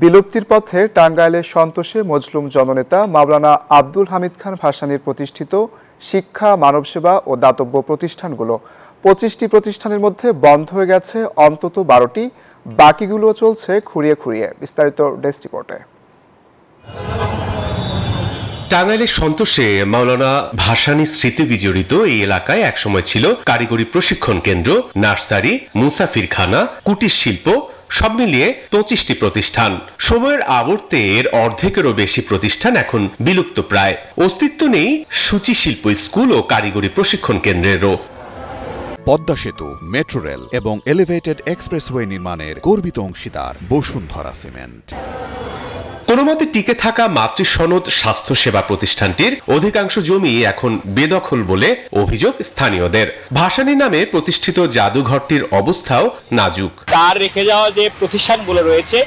বিলুপ্তির পথে টাঙ্গাইলের সন্তোষে মজলুম জননেতা মাওলানা আব্দুল হামিদ খান ভাসানীর প্রতিষ্ঠিত শিক্ষা, মানবসেবা ও দাতব্য প্রতিষ্ঠানগুলো 25টি প্রতিষ্ঠানের মধ্যে বন্ধ হয়ে গেছে অন্তত 12টি, বাকিগুলো চলছে খুঁড়িয়ে খুঁড়িয়ে। বিস্তারিত ডেস্ক রিপোর্টে। টাঙ্গাইলের সন্তোষে মাওলানা ভাসানী স্মৃতি বিজড়িত এই এলাকায় একসময় ছিল কারিগরি প্রশিক্ষণ কেন্দ্র, নার্সারি, মুসাফিরখানা, কুটির শিল্প, সব মিলিয়ে 25টি প্রতিষ্ঠান। সময়ের আবর্তে এর অর্ধেকেরও বেশি প্রতিষ্ঠান এখন বিলুপ্ত প্রায়। অস্তিত্ব নেই সূচি শিল্প স্কুল ও কারিগরি প্রশিক্ষণ কেন্দ্রেরও। পদ্মা সেতু, মেট্রো রেল এবং এলিভেটেড এক্সপ্রেসওয়ে নির্মাণের গর্বিত অংশীদার বসুন্ধরা সিমেন্ট। কোনোমতে টিকে থাকা মাতৃসনদ স্বাস্থ্য সেবা প্রতিষ্ঠানটির অধিকাংশ জমি এখন বেদখল বলে অভিযোগ স্থানীয়দের। ভাসানী নামে প্রতিষ্ঠিত জাদুঘরটির অবস্থাও নাজুক। তার রেখে যাওয়া যে প্রতিষ্ঠানগুলো রয়েছে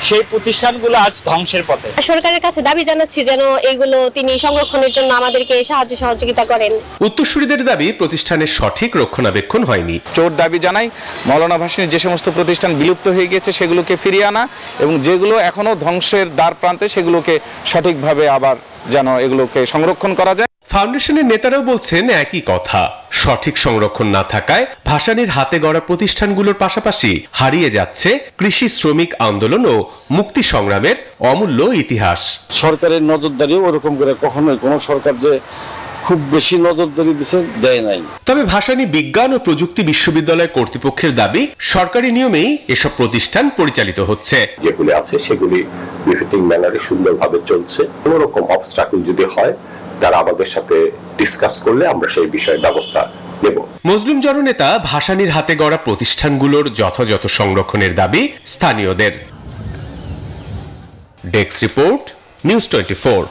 সেই প্রতিষ্ঠানগুলো আজ ধ্বংসের পথে। সরকারের কাছে দাবি জানাচ্ছি যেন এগুলো তিনি সংরক্ষণের জন্য আমাদেরকে সাহায্য সহযোগিতা করেন। উত্তরসূরিদের দাবি প্রতিষ্ঠানের সঠিক রক্ষণাবেক্ষণ হয়নি। জোর দাবি জানাই মাওলানা ভাসানীর যে সমস্ত প্রতিষ্ঠান বিলুপ্ত হয়ে গেছে সেগুলোকে ফিরিয়ে আনা এবং যেগুলো এখনো ধ্বংসের দ্বার প্রান্তে সেগুলোকে সঠিকভাবে আবার যেন এগুলোকে সংরক্ষণ করা যায়। ফাউন্ডেশনের নেতারাও বলছেন একই কথা। সঠিক সংরক্ষণ না থাকায় ভাসানীর হাতে গড়া প্রতিষ্ঠানগুলোর পাশাপাশি হারিয়ে যাচ্ছে কৃষি শ্রমিক আন্দোলন ও মুক্তি সংগ্রামের অমূল্য ইতিহাস। সরকারের নজরদারি ওরকম করে কখনোই কোনো সরকার যে খুব বেশি নজরদারি দিচ্ছে দেয় নাই। তবে ভাসানী বিজ্ঞান ও প্রযুক্তি বিশ্ববিদ্যালয় কর্তৃপক্ষের দাবি সরকারি নিয়মেই এসব প্রতিষ্ঠান পরিচালিত হচ্ছে। যেগুলি আছে সেগুলি বিফিটিং ম্যানারে সুন্দরভাবে চলছে। কোনো রকম অবস্ট্রাকল যদি হয় তারা আমাদের সাথে ডিসকাস করলে আমরা সেই বিষয়ে ব্যবস্থা নেব। মজলুম জননেতা ভাসানীর হাতে গড়া প্রতিষ্ঠানগুলোর যথাযথ সংরক্ষণের দাবি স্থানীয়দের। Desk report, news 24।